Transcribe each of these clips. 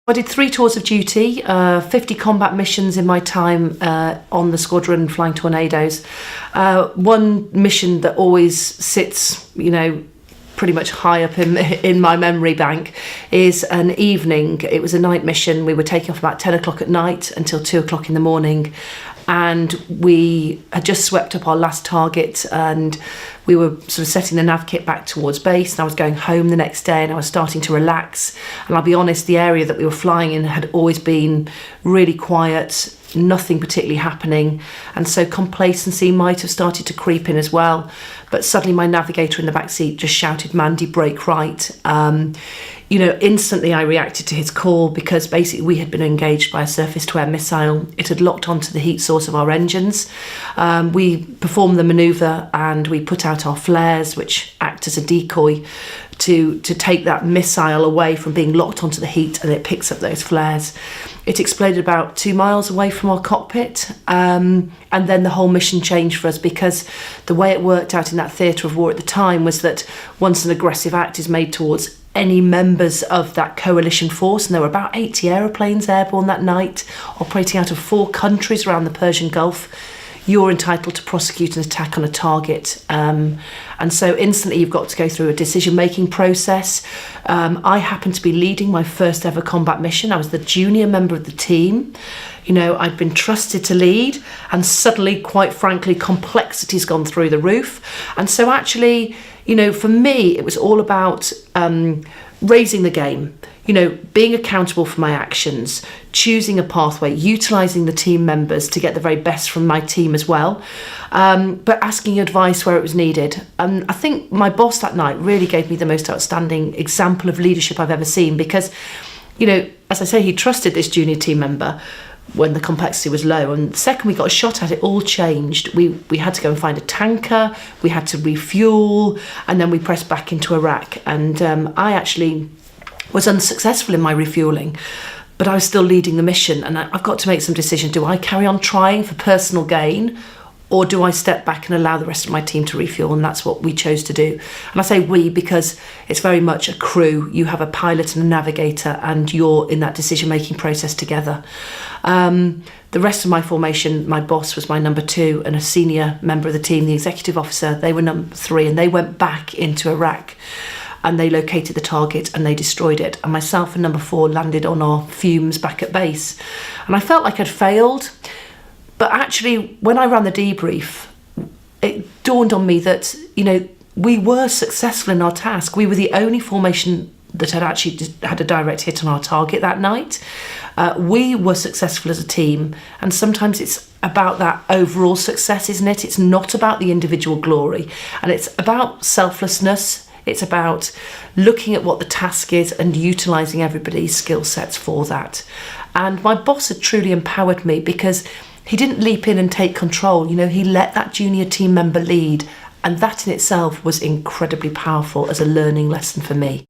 I did 3 tours of duty, 50 combat missions in my time on the squadron flying Tornadoes. One mission that always sits, pretty much high up in my memory bank is an evening. It was a night mission. We were taking off about 10 o'clock at night until 2 o'clock in the morning. And we had just swept up our last target, and we were sort of setting the nav kit back towards base, and I was going home the next day and I was starting to relax. And I'll be honest, the area that we were flying in had always been really quiet, nothing particularly happening, and so complacency might have started to creep in as well. But suddenly my navigator in the back seat just shouted, "Mandy, brake right." Instantly I reacted to his call, because basically we had been engaged by a surface-to-air missile. It had locked onto the heat source of our engines. We performed the manoeuvre and we put out our flares, which act as a decoy to take that missile away from being locked onto the heat, and it picks up those flares. It exploded about 2 miles away from our cockpit, and then the whole mission changed for us, because the way it worked out in that theatre of war at the time was that once an aggressive act is made towards any members of that coalition force, and there were about 80 aeroplanes airborne that night, operating out of 4 countries around the Persian Gulf, you're entitled to prosecute an attack on a target. And so instantly you've got to go through a decision-making process. I happened to be leading my first ever combat mission. I was the junior member of the team. I'd been trusted to lead, and suddenly, quite frankly, complexity's gone through the roof. And so actually, for me, it was all about raising the game, being accountable for my actions, choosing a pathway, utilising the team members to get the very best from my team as well, but asking advice where it was needed. And I think my boss that night really gave me the most outstanding example of leadership I've ever seen, because, as I say, he trusted this junior team member when the complexity was low, and the second we got a shot at it, all changed. We had to go and find a tanker, we had to refuel, and then we pressed back into Iraq. And I actually was unsuccessful in my refueling, but I was still leading the mission, and I've got to make some decisions. Do I carry on trying for personal gain, or do I step back and allow the rest of my team to refuel? And that's what we chose to do. And I say we because it's very much a crew. You have a pilot and a navigator, and you're in that decision-making process together. The rest of my formation, my boss was my number 2, and a senior member of the team, the executive officer, they were number 3, and they went back into Iraq and they located the target and they destroyed it. And myself and number 4 landed on our fumes back at base. And I felt like I'd failed. But actually, when I ran the debrief, it dawned on me that, we were successful in our task. We were the only formation that had actually had a direct hit on our target that night. We were successful as a team, and sometimes it's about that overall success, isn't it? It's not about the individual glory, and it's about selflessness. It's about looking at what the task is and utilising everybody's skill sets for that. And my boss had truly empowered me, because he didn't leap in and take control. He let that junior team member lead, and that in itself was incredibly powerful as a learning lesson for me.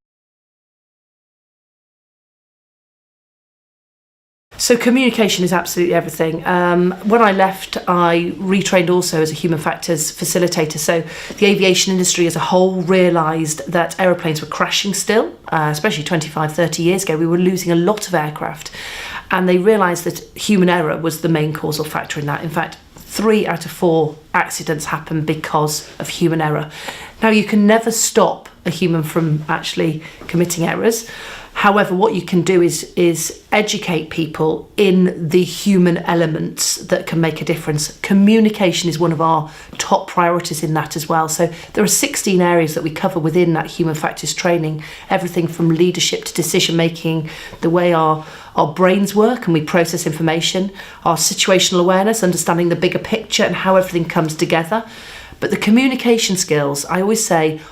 So communication is absolutely everything. When I left, I retrained also as a human factors facilitator. So the aviation industry as a whole realised that aeroplanes were crashing still, especially 25, 30 years ago. We were losing a lot of aircraft, and they realised that human error was the main causal factor in that. In fact, 3 out of 4 accidents happen because of human error. Now, you can never stop a human from actually committing errors. However, what you can do is educate people in the human elements that can make a difference. Communication is one of our top priorities in that as well. So there are 16 areas that we cover within that human factors training, everything from leadership to decision making, the way our brains work and we process information, our situational awareness, understanding the bigger picture and how everything comes together. But the communication skills, I always say,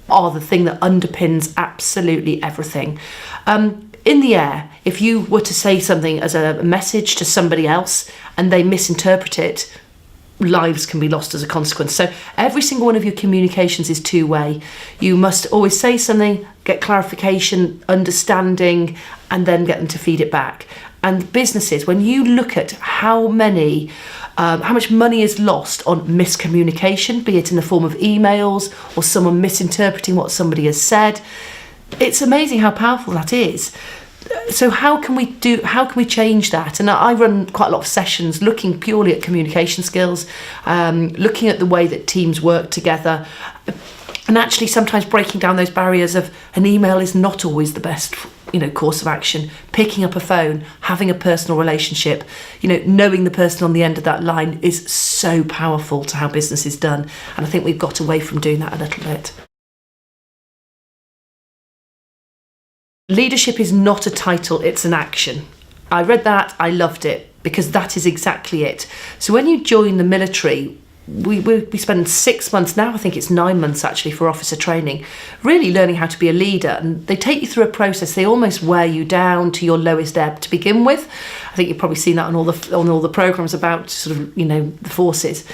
are the thing that underpins absolutely everything. In the air, if you were to say something as a message to somebody else and they misinterpret it, lives can be lost as a consequence. So every single one of your communications is two-way. You must always say something, get clarification, understanding, and then get them to feed it back. And businesses, when you look at how much money is lost on miscommunication, be it in the form of emails or someone misinterpreting what somebody has said, it's amazing how powerful that is. So how can we change that? And I run quite a lot of sessions looking purely at communication skills, looking at the way that teams work together, and actually sometimes breaking down those barriers of an email is not always the best, course of action. Picking up a phone, having a personal relationship, knowing the person on the end of that line is so powerful to how business is done. And I think we've got away from doing that a little bit. Leadership is not a title, it's an action. I read that, I loved it, because that is exactly it. So when you join the military, we spend 6 months now, I think it's 9 months actually, for officer training, really learning how to be a leader. And they take you through a process, they almost wear you down to your lowest ebb to begin with. I think you've probably seen that on all the programmes about sort of, the forces.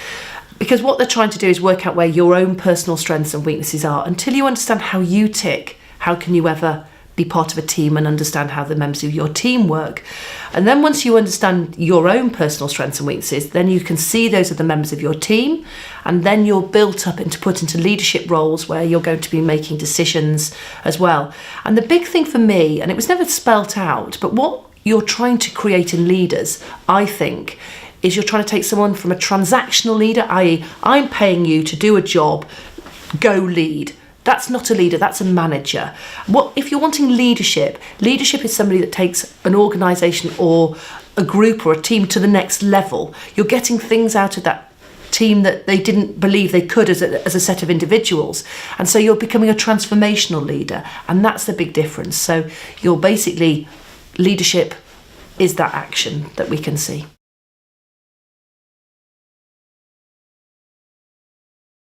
Because what they're trying to do is work out where your own personal strengths and weaknesses are. Until you understand how you tick, how can you ever be part of a team and understand how the members of your team work? And then once you understand your own personal strengths and weaknesses, then you can see those are the members of your team, and then you're built up into put into leadership roles where you're going to be making decisions as well. And the big thing for me, and it was never spelt out, but what you're trying to create in leaders, I think, is you're trying to take someone from a transactional leader, i.e. I'm paying you to do a job, go lead. That's not a leader, that's a manager. If you're wanting leadership is somebody that takes an organisation or a group or a team to the next level. You're getting things out of that team that they didn't believe they could as a set of individuals. And so you're becoming a transformational leader, and that's the big difference. So you're basically, leadership is that action that we can see.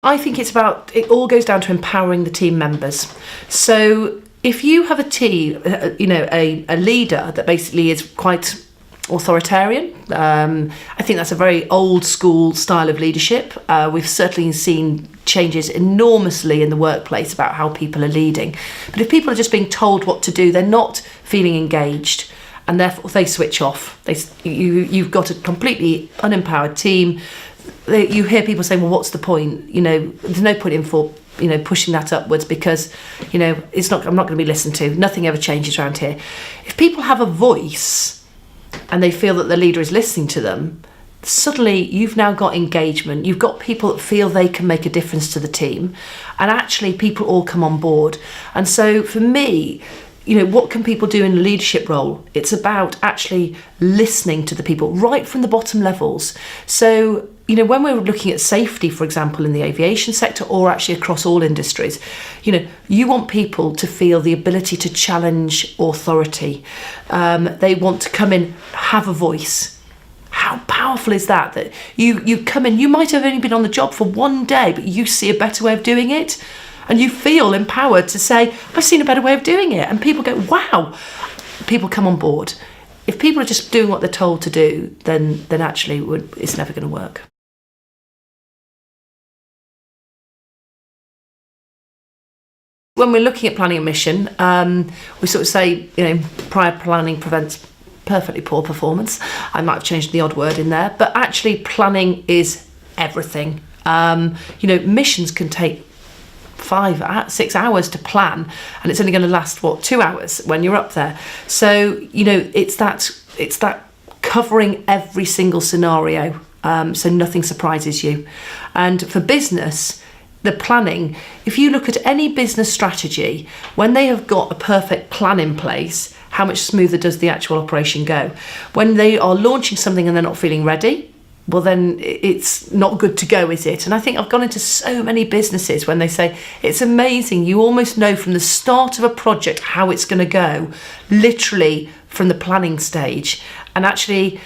I think it all goes down to empowering the team members. So if you have a team, a leader that basically is quite authoritarian, I think that's a very old school style of leadership. We've certainly seen changes enormously in the workplace about how people are leading. But if people are just being told what to do, they're not feeling engaged, and therefore they switch off. You've got a completely unempowered team. You hear people saying, well, what's the point? There's no point in pushing that upwards, because, I'm not going to be listened to. Nothing ever changes around here. If people have a voice and they feel that the leader is listening to them, suddenly you've now got engagement. You've got people that feel they can make a difference to the team, and actually people all come on board. And so for me, what can people do in a leadership role? It's about actually listening to the people right from the bottom levels. So, when we're looking at safety, for example, in the aviation sector or actually across all industries, you want people to feel the ability to challenge authority. They want to come in, have a voice. How powerful is that? That you come in, you might have only been on the job for one day, but you see a better way of doing it. And you feel empowered to say, I've seen a better way of doing it. And people go, wow. People come on board. If people are just doing what they're told to do, then actually it's never going to work. When we're looking at planning a mission, we sort of say, prior planning prevents perfectly poor performance. I might have changed the odd word in there, but actually planning is everything. Missions can take 5-6 hours to plan, and it's only going to last 2 hours when you're up there. So it's that covering every single scenario, so nothing surprises you. And for business, the planning, if you look at any business strategy, when they have got a perfect plan in place, how much smoother does the actual operation go? When they are launching something and they're not feeling ready, well, then it's not good to go, is it? And I think I've gone into so many businesses when they say, it's amazing, you almost know from the start of a project how it's going to go, literally from the planning stage. And actually,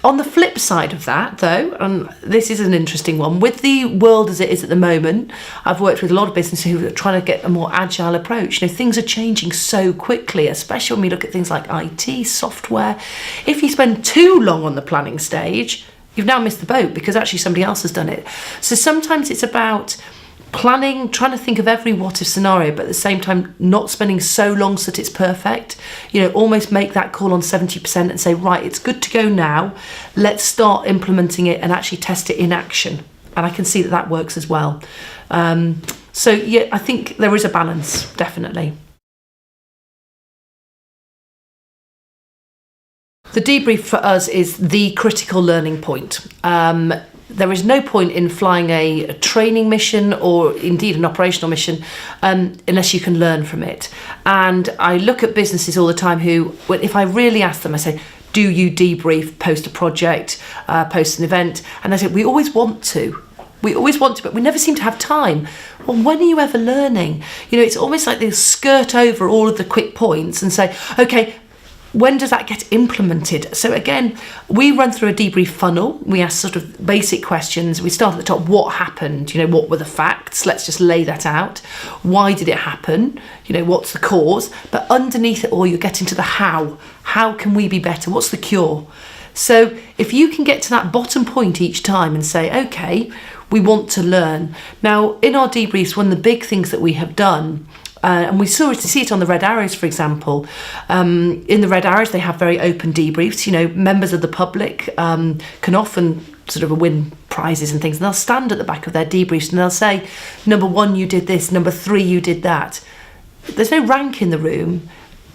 on the flip side of that, though, and this is an interesting one, with the world as it is at the moment, I've worked with a lot of businesses who are trying to get a more agile approach. Things are changing so quickly, especially when we look at things like IT, software. If you spend too long on the planning stage, you've now missed the boat because actually somebody else has done it. So sometimes it's about planning, trying to think of every what if scenario, but at the same time not spending so long so that it's perfect. Almost make that call on 70% and say, right, it's good to go now, let's start implementing it and actually test it in action. And I can see that works as well. So yeah, I think there is a balance, definitely. The debrief for us is the critical learning point. There is no point in flying a training mission or indeed an operational mission unless you can learn from it. And I look at businesses all the time who, if I really ask them, I say, do you debrief post a project, post an event? And they say, we always want to. We always want to, but we never seem to have time. Well, when are you ever learning? It's almost like they skirt over all of the quick points and say, okay, when does that get implemented? So again, we run through a debrief funnel. We ask sort of basic questions. We start at the top. What happened? What were the facts? Let's just lay that out. Why did it happen? What's the cause? But underneath it all, you get into the how. How can we be better? What's the cure? So if you can get to that bottom point each time and say, okay, we want to learn. Now, in our debriefs, one of the big things that we have done, and we see it on the Red Arrows, for example. In the Red Arrows, they have very open debriefs. Members of the public can often sort of win prizes and things, and they'll stand at the back of their debriefs and they'll say, number 1, you did this, number 3, you did that. There's no rank in the room.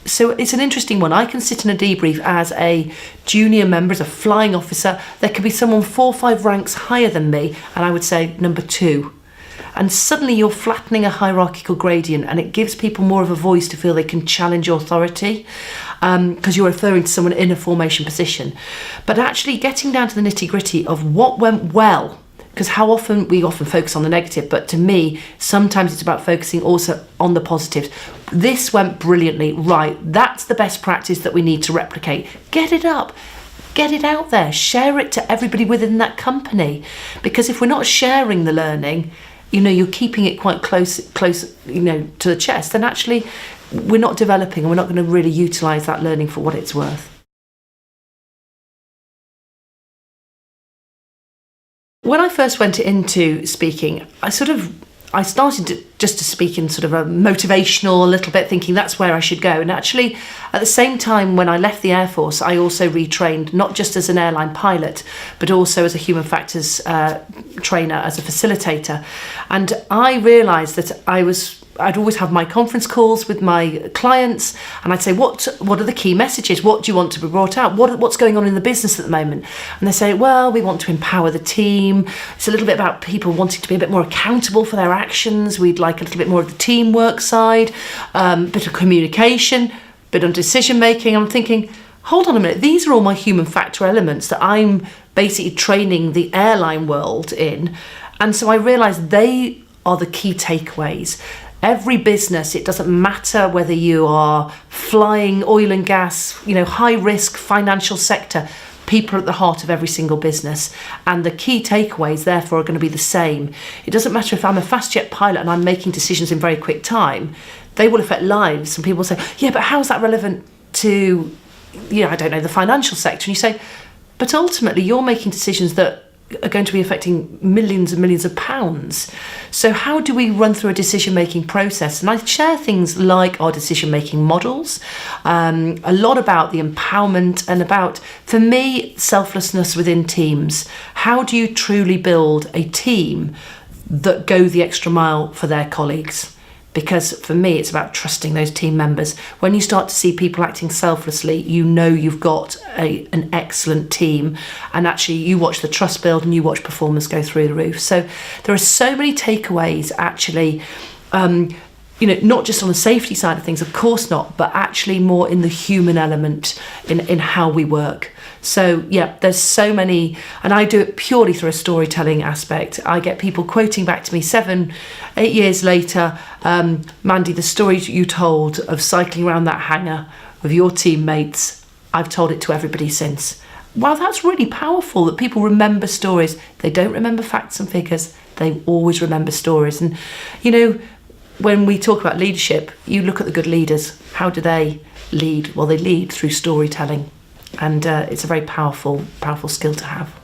So it's an interesting one. I can sit in a debrief as a junior member, as a flying officer. There could be someone 4 or 5 ranks higher than me, and I would say number 2. And suddenly you're flattening a hierarchical gradient, and it gives people more of a voice to feel they can challenge authority because you're referring to someone in a formation position. But actually getting down to the nitty gritty of what went well, because we often focus on the negative, but to me, sometimes it's about focusing also on the positives. This went brilliantly, right? That's the best practice that we need to replicate. Get it up. Get it out there. Share it to everybody within that company. Because if we're not sharing the learning, you're keeping it quite close, to the chest, then actually we're not developing and we're not going to really utilise that learning for what it's worth. When I first went into speaking, I started just to speak in sort of a motivational a little bit, thinking that's where I should go. And actually, at the same time, when I left the Air Force, I also retrained, not just as an airline pilot, but also as a human factors trainer, as a facilitator. And I realised that I'd always have my conference calls with my clients, and I'd say, what are the key messages? What do you want to be brought out? What's going on in the business at the moment? And they say, well, we want to empower the team. It's a little bit about people wanting to be a bit more accountable for their actions. We'd like a little bit more of the teamwork side, bit of communication, bit on decision making. I'm thinking, hold on a minute, these are all my human factor elements that I'm basically training the airline world in. And so I realised they are the key takeaways. Every business, it doesn't matter whether you are flying, oil and gas, high risk financial sector, people are at the heart of every single business. And the key takeaways, therefore, are going to be the same. It doesn't matter if I'm a fast jet pilot and I'm making decisions in very quick time, they will affect lives. And people will say, yeah, but how is that relevant to, the financial sector? And you say, but ultimately you're making decisions that are going to be affecting millions and millions of pounds. So how do we run through a decision-making process? And I share things like our decision-making models, a lot about the empowerment and about, for me, selflessness within teams. How do you truly build a team that go the extra mile for their colleagues? Because for me, it's about trusting those team members. When you start to see people acting selflessly, you've got an excellent team. And actually, you watch the trust build and you watch performance go through the roof. So there are so many takeaways, actually, not just on the safety side of things, of course not, but actually more in the human element in how we work. So yeah, there's so many, and I do it purely through a storytelling aspect. I get people quoting back to me 7-8 years later, Mandy, the story you told of cycling around that hangar with your teammates, I've told it to everybody since. Wow, that's really powerful that people remember stories. They don't remember facts and figures, they always remember stories. And when we talk about leadership, you look at the good leaders. How do they lead? Well, they lead through storytelling. And it's a very powerful skill to have.